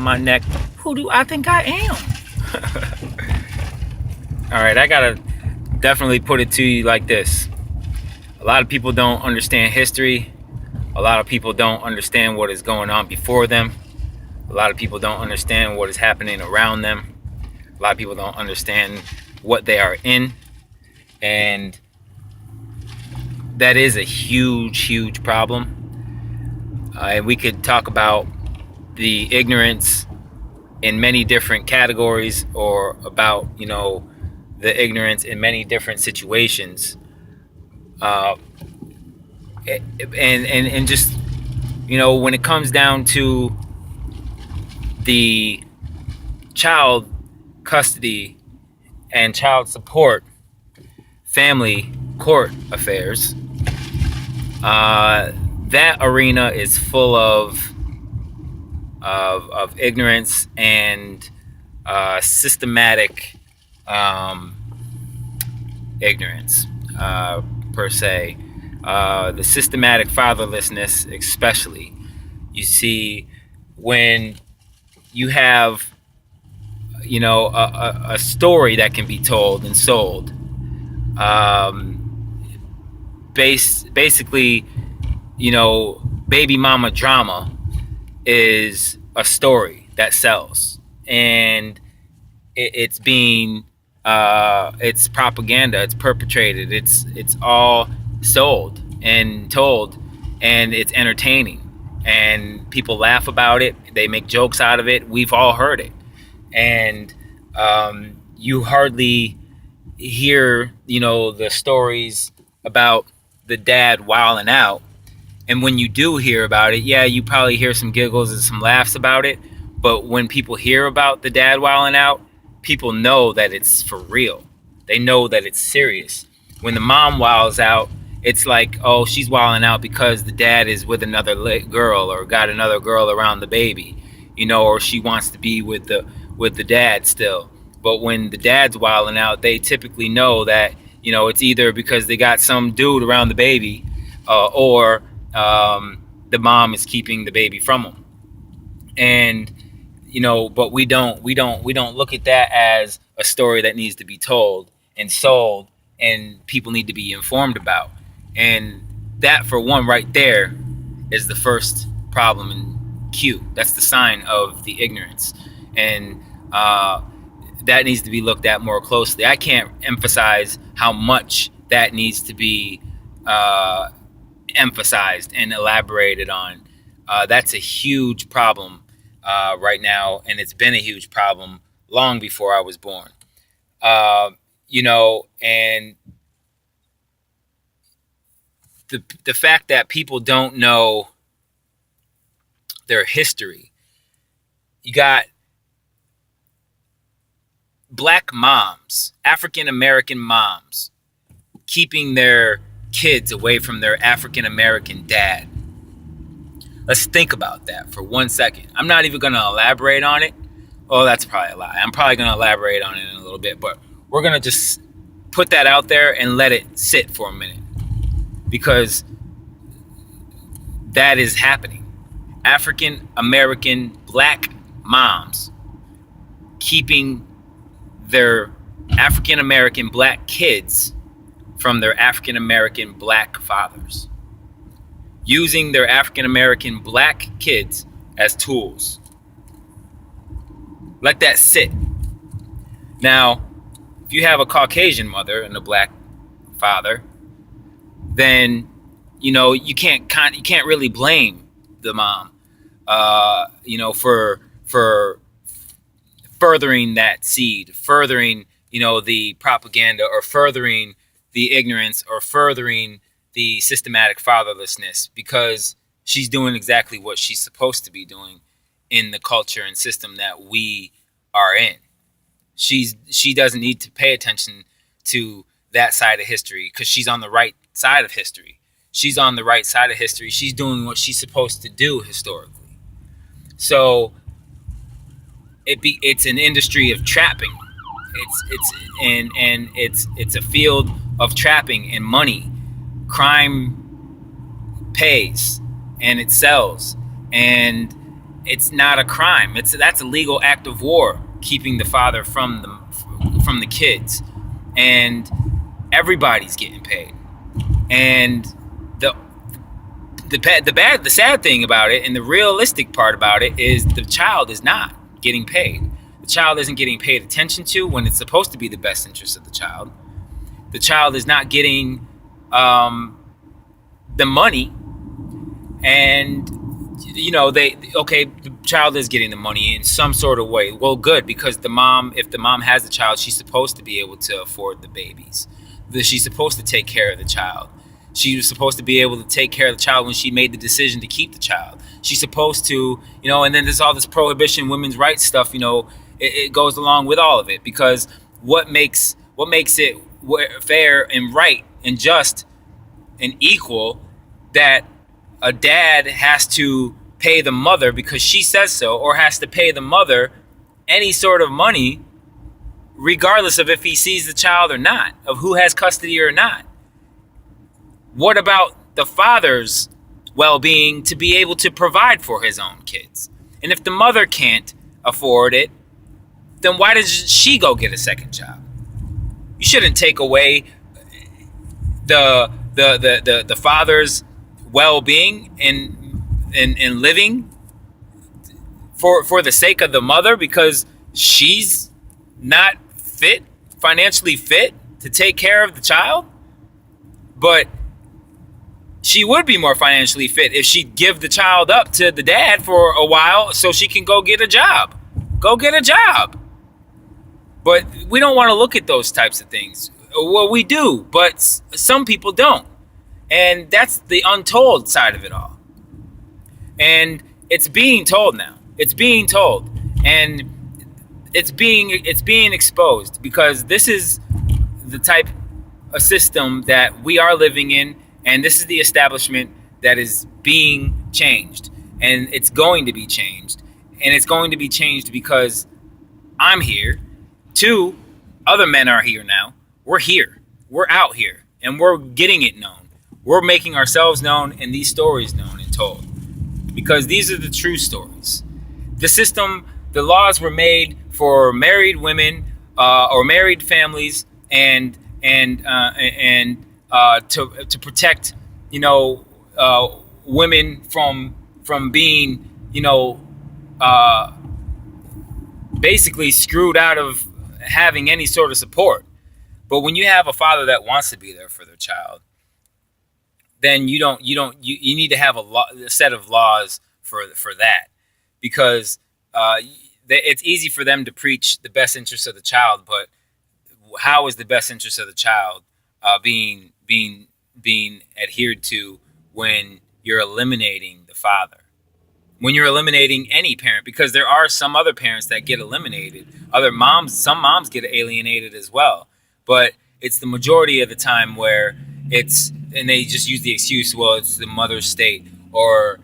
my neck. Who do I think I am? All right, I gotta definitely put it to you like this. A lot of people don't understand history. A lot of people don't understand what is going on before them. A lot of people don't understand what is happening around them. A lot of people don't understand what they are in. And that is a huge, huge problem. And we could talk about the ignorance in many different categories, or about, the ignorance in many different situations. And just, when it comes down to the child custody and child support, family court affairs, that arena is full of ignorance and systematic ignorance, per se. The systematic fatherlessness, especially. You see, when you have, a story that can be told and sold, basically, baby mama drama is a story that sells, and it's being it's propaganda, it's perpetrated, it's all sold and told, and it's entertaining, and people laugh about it, they make jokes out of it, we've all heard it. And you hardly hear, the stories about the dad wilding out. And when you do hear about it, yeah, you probably hear some giggles and some laughs about it. But when people hear about the dad wilding out, people know that it's for real. They know that it's serious. When the mom wilds out, it's like, oh, she's wilding out because the dad is with another girl, or got another girl around the baby, or she wants to be with the dad still. But when the dad's wilding out, they typically know that, it's either because they got some dude around the baby, or the mom is keeping the baby from them. And but we don't look at that as a story that needs to be told and sold, and people need to be informed about. And that, for one, right there, is the first problem in Q. That's the sign of the ignorance, and that needs to be looked at more closely. I can't emphasize how much that needs to be emphasized and elaborated on. That's a huge problem right now, and it's been a huge problem long before I was born. And the fact that people don't know their history. You got Black moms, African American moms, keeping their kids away from their African American dad. Let's think about that for 1 second. I'm not even going to elaborate on it. Oh, that's probably a lie. I'm probably going to elaborate on it in a little bit, but we're going to just put that out there and let it sit for a minute, because that is happening. African American Black moms keeping their African American Black kids from their African American Black fathers, using their African American Black kids as tools. Let that sit. Now, if you have a Caucasian mother and a Black father, then you can't really blame the mom, for furthering that seed, furthering the propaganda, or furthering the ignorance, or furthering the systematic fatherlessness, because she's doing exactly what she's supposed to be doing in the culture and system that we are in. She doesn't need to pay attention to that side of history, because she's on the right side of history. She's on the right side of history. She's doing what she's supposed to do historically. So it's an industry of trapping. It's a field of trapping and money. Crime pays and it sells, and it's not a crime. That's a legal act of war, keeping the father from the kids, and everybody's getting paid. And the sad thing about it, and the realistic part about it, is the child is not getting paid. The child isn't getting paid attention to when it's supposed to be the best interest of the child. The child is not getting the money, and the child is getting the money in some sort of way. Well, good, because if the mom has the child, she's supposed to be able to afford the babies. She's supposed to take care of the child. She was supposed to be able to take care of the child when she made the decision to keep the child. She's supposed to, and then there's all this prohibition, women's rights stuff, it goes along with all of it, because what makes it fair and right and just and equal that a dad has to pay the mother because she says so, or has to pay the mother any sort of money, regardless of if he sees the child or not, of who has custody or not? What about the father's well-being to be able to provide for his own kids? And if the mother can't afford it, then why does she go get a second job? You shouldn't take away the father's well-being in living for the sake of the mother, because she's not financially fit to take care of the child. But she would be more financially fit if she'd give the child up to the dad for a while so she can go get a job. Go get a job. But we don't want to look at those types of things. Well, we do, but some people don't. And that's the untold side of it all. And it's being told now. It's being told. And it's being exposed, because this is the type of system that we are living in. And this is the establishment that is being changed. And it's going to be changed. And it's going to be changed because I'm here. 2 other men are here now. We're here. We're out here. And we're getting it known. We're making ourselves known and these stories known and told. Because these are the true stories. The laws were made for married women or married families and to protect, women from being, basically screwed out of having any sort of support. But when you have a father that wants to be there for their child, then you need to have a set of laws for that, because it's easy for them to preach the best interest of the child, but how is the best interest of the child being adhered to when you're eliminating the father? When you're eliminating any parent, because there are some other parents that get eliminated. Some moms get alienated as well. But it's the majority of the time where and they just use the excuse, well, it's the mother's state, or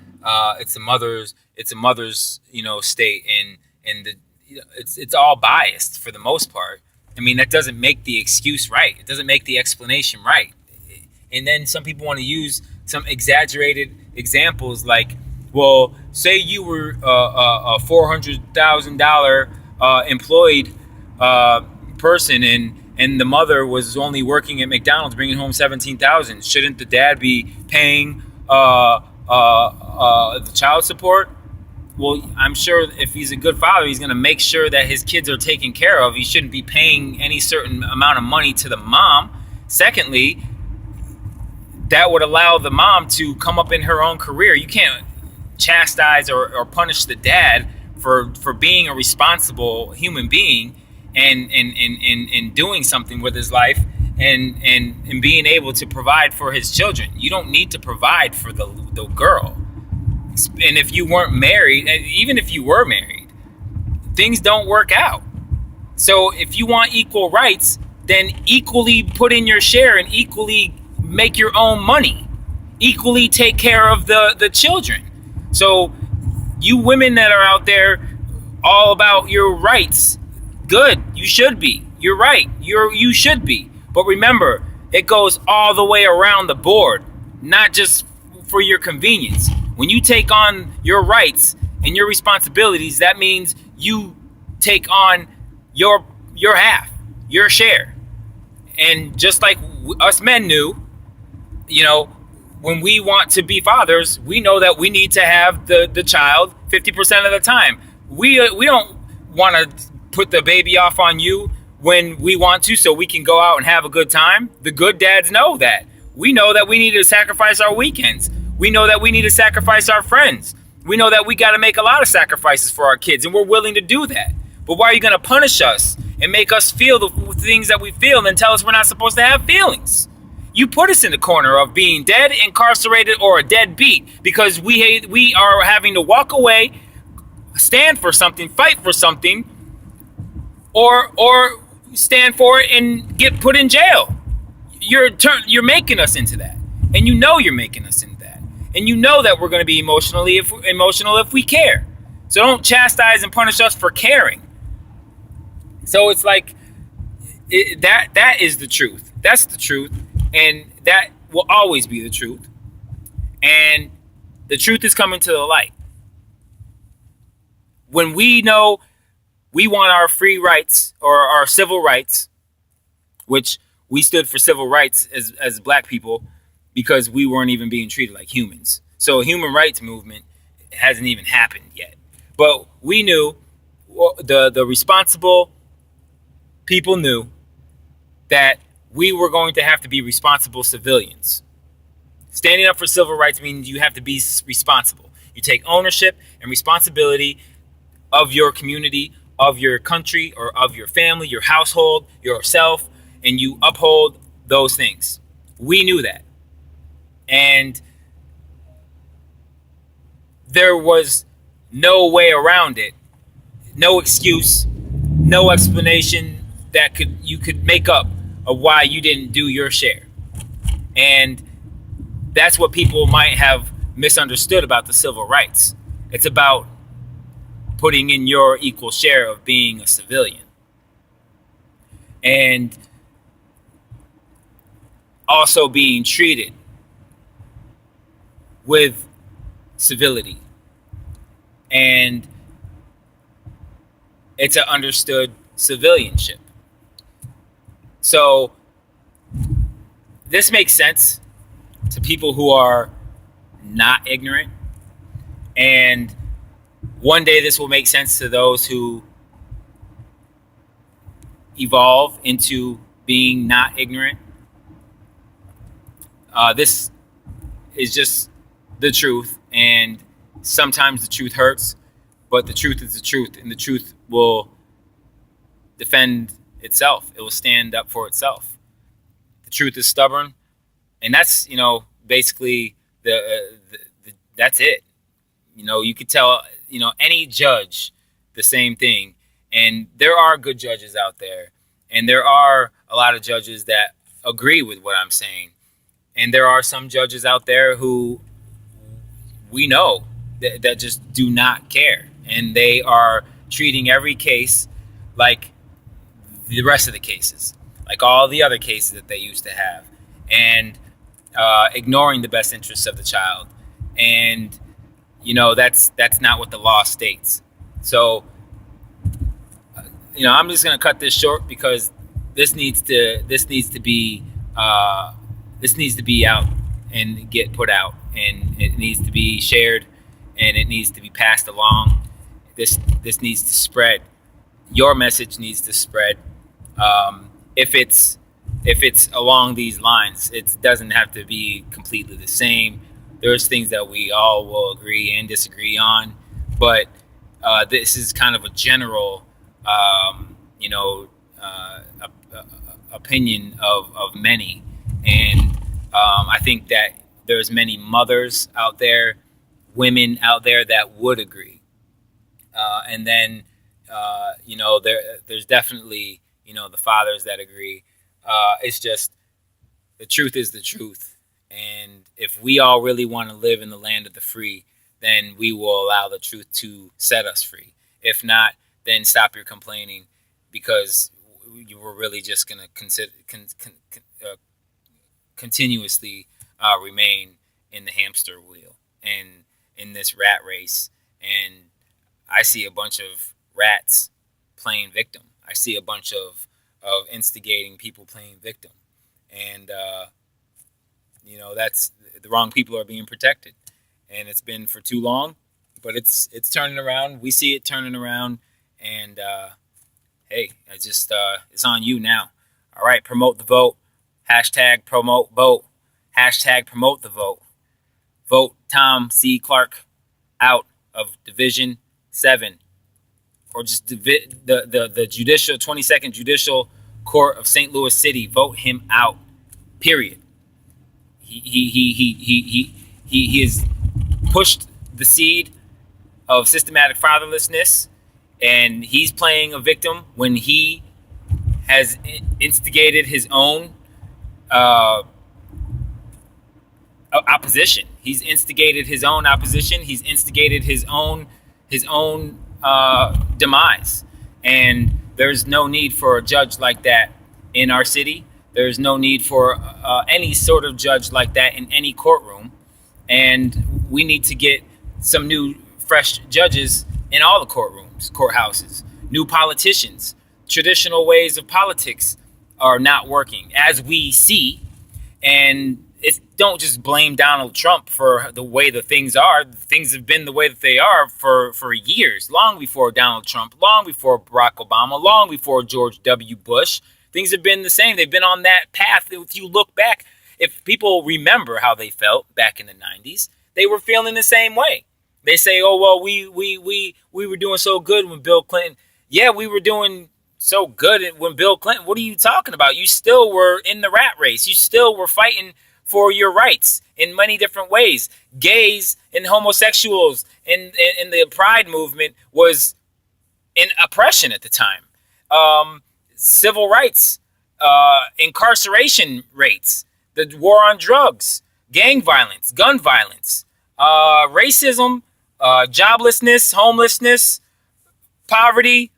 it's a mother's state, and it's all biased for the most part. I mean, that doesn't make the excuse right. It doesn't make the explanation right. And then some people want to use some exaggerated examples, like, well, say you were a $400,000 employed person, and the mother was only working at McDonald's, bringing home $17,000. Shouldn't the dad be paying the child support? Well, I'm sure if he's a good father, he's going to make sure that his kids are taken care of. He shouldn't be paying any certain amount of money to the mom. Secondly, that would allow the mom to come up in her own career. You can't chastise or punish the dad for being a responsible human being and doing something with his life and being able to provide for his children. You don't need to provide for the girl. And if you weren't married, even if you were married, things don't work out. So if you want equal rights, then equally put in your share and equally make your own money. Equally take care of the children. So you women that are out there all about your rights, good, you should be. You're right. You should be. But remember, it goes all the way around the board, not just for your convenience. When you take on your rights and your responsibilities, that means you take on your half, your share. And just like us men knew, you know, when we want to be fathers, we know that we need to have the child 50% of the time. We don't want to put the baby off on you when we want to, so we can go out and have a good time. The good dads know that. We know that we need to sacrifice our weekends. We know that we need to sacrifice our friends. We know that we got to make a lot of sacrifices for our kids, and we're willing to do that. But why are you going to punish us and make us feel the things that we feel and then tell us we're not supposed to have feelings? You put us in the corner of being dead, incarcerated, or a deadbeat because we are having to walk away, stand for something, fight for something, or stand for it and get put in jail. You're making us into that, and you know you're making us into that, and you know that we're going to be emotional if we care. So don't chastise and punish us for caring. So it's like that is the truth. That's the truth, and that will always be the truth. And the truth is coming to the light. When we know we want our free rights or our civil rights, which we stood for civil rights as black people because we weren't even being treated like humans. So a human rights movement hasn't even happened yet. But we knew, the responsible people knew that we were going to have to be responsible civilians. Standing up for civil rights means you have to be responsible. You take ownership and responsibility of your community, of your country, or of your family, your household, yourself, and you uphold those things. We knew that. And there was no way around it. No excuse, no explanation that you could make up of why you didn't do your share. And that's what people might have misunderstood about the civil rights. It's about putting in your equal share of being a civilian. And also being treated with civility. And it's an understood civilianship. So this makes sense to people who are not ignorant. And one day this will make sense to those who evolve into being not ignorant. This is just the truth, and sometimes the truth hurts, but the truth is the truth, and the truth will defend itself. It will stand up for itself. The truth is stubborn, and that's, basically that's it. You could tell, any judge the same thing, and there are good judges out there, and there are a lot of judges that agree with what I'm saying. And there are some judges out there who we know that just do not care. And they are treating every case like the rest of the cases, like all the other cases that they used to have, and ignoring the best interests of the child. And, that's not what the law states. So, I'm just going to cut this short because this needs to be out and get put out, and it needs to be shared, and it needs to be passed along. This needs to spread. Your message needs to spread. If it's along these lines, it doesn't have to be completely the same. There's things that we all will agree and disagree on, but this is kind of a general, opinion of many. And I think that there's many mothers out there, women out there that would agree. And then, there's definitely, the fathers that agree. It's just, the truth is the truth. And if we all really want to live in the land of the free, then we will allow the truth to set us free. If not, then stop your complaining, because you were really just going to continuously remain in the hamster wheel and in this rat race, and I see a bunch of rats playing victim. I see a bunch of instigating people playing victim, and that's the wrong people are being protected, and it's been for too long, but it's turning around. We see it turning around, and hey, it's on you now. All right, promote the vote. Hashtag promote vote. Hashtag promote the vote. Vote Tom C. Clark out of Division 7, or just the judicial 22nd Judicial Court of St. Louis City. Vote him out. Period. He has pushed the seed of systematic fatherlessness, and he's playing a victim when he has instigated his own opposition. He's instigated his own opposition. He's instigated his own demise. And there's no need for a judge like that in our city. There's no need for any sort of judge like that in any courtroom. And we need to get some new, fresh judges in all the courthouses, new politicians. Traditional ways of politics are not working, as we see. And don't just blame Donald Trump for the way the things are. Things have been the way that they are for years, long before Donald Trump, long before Barack Obama, long before George W. Bush. Things have been the same. They've been on that path. If you look back, if people remember how they felt back in the 90s, they were feeling the same way. They say, oh, well, we were doing so good when Bill Clinton. Yeah, we were doing so good when Bill Clinton. What are you talking about? You still were in the rat race. You still were fighting for your rights in many different ways. Gays and homosexuals in the Pride movement was in oppression at the time. Civil rights, incarceration rates, the war on drugs, gang violence, gun violence, racism, joblessness, homelessness, poverty,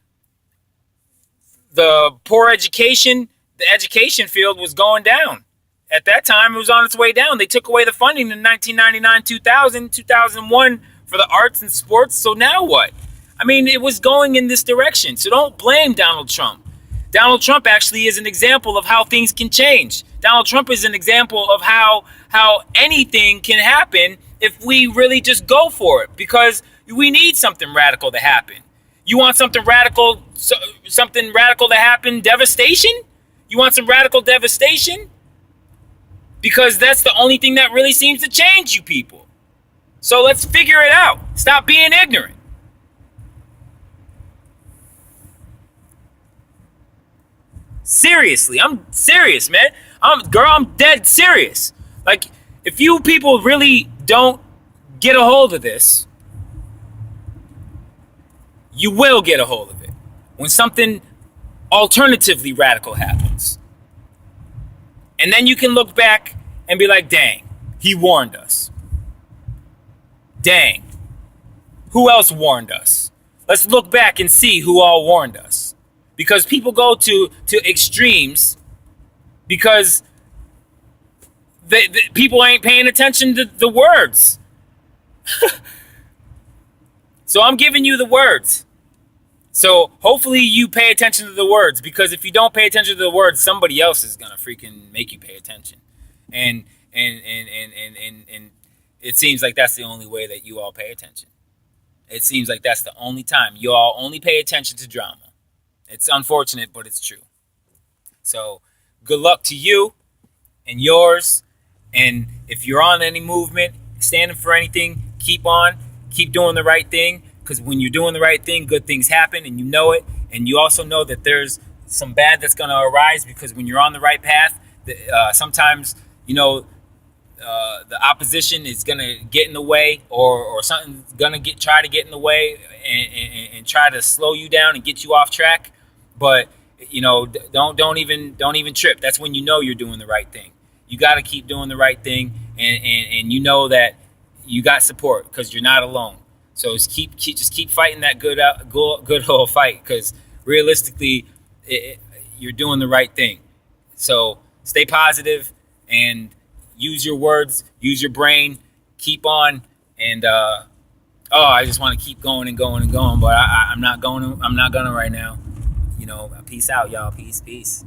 the poor education. The education field was going down. At that time, it was on its way down. They took away the funding in 1999, 2000, 2001 for the arts and sports. So now what? I mean, it was going in this direction. So don't blame Donald Trump. Donald Trump actually is an example of how things can change. Donald Trump is an example of how anything can happen if we really just go for it, because we need something radical to happen. You want something radical to happen? Devastation? You want some radical devastation? Because that's the only thing that really seems to change you people. So let's figure it out. Stop being ignorant. Seriously, I'm serious, man. I'm dead serious. Like, if you people really don't get a hold of this, you will get a hold of it when something alternatively radical happens. And then you can look back and be like, dang, he warned us. Dang, who else warned us? Let's look back and see who all warned us. Because people go to extremes because people ain't paying attention to the words. So I'm giving you the words. So hopefully you pay attention to the words, because if you don't pay attention to the words, somebody else is gonna freaking make you pay attention. And it seems like that's the only way that you all pay attention. It seems like that's the only time you all only pay attention to drama. It's unfortunate, but it's true. So good luck to you and yours. And if you're on any movement, standing for anything, keep on, keep doing the right thing. Because when you're doing the right thing, good things happen, and you know it. And you also know that there's some bad that's going to arise, because when you're on the right path, sometimes, the opposition is going to get in the way, or something's going to try to get in the way and try to slow you down and get you off track. But, don't even trip. That's when you know you're doing the right thing. You got to keep doing the right thing, and you know that you got support, because you're not alone. So just keep fighting that good old fight, because realistically, you're doing the right thing. So stay positive and use your words, use your brain, keep on, and Oh, I just want to keep going and going and going, but I'm not going. I'm not gonna right now. Peace out, y'all. Peace, peace.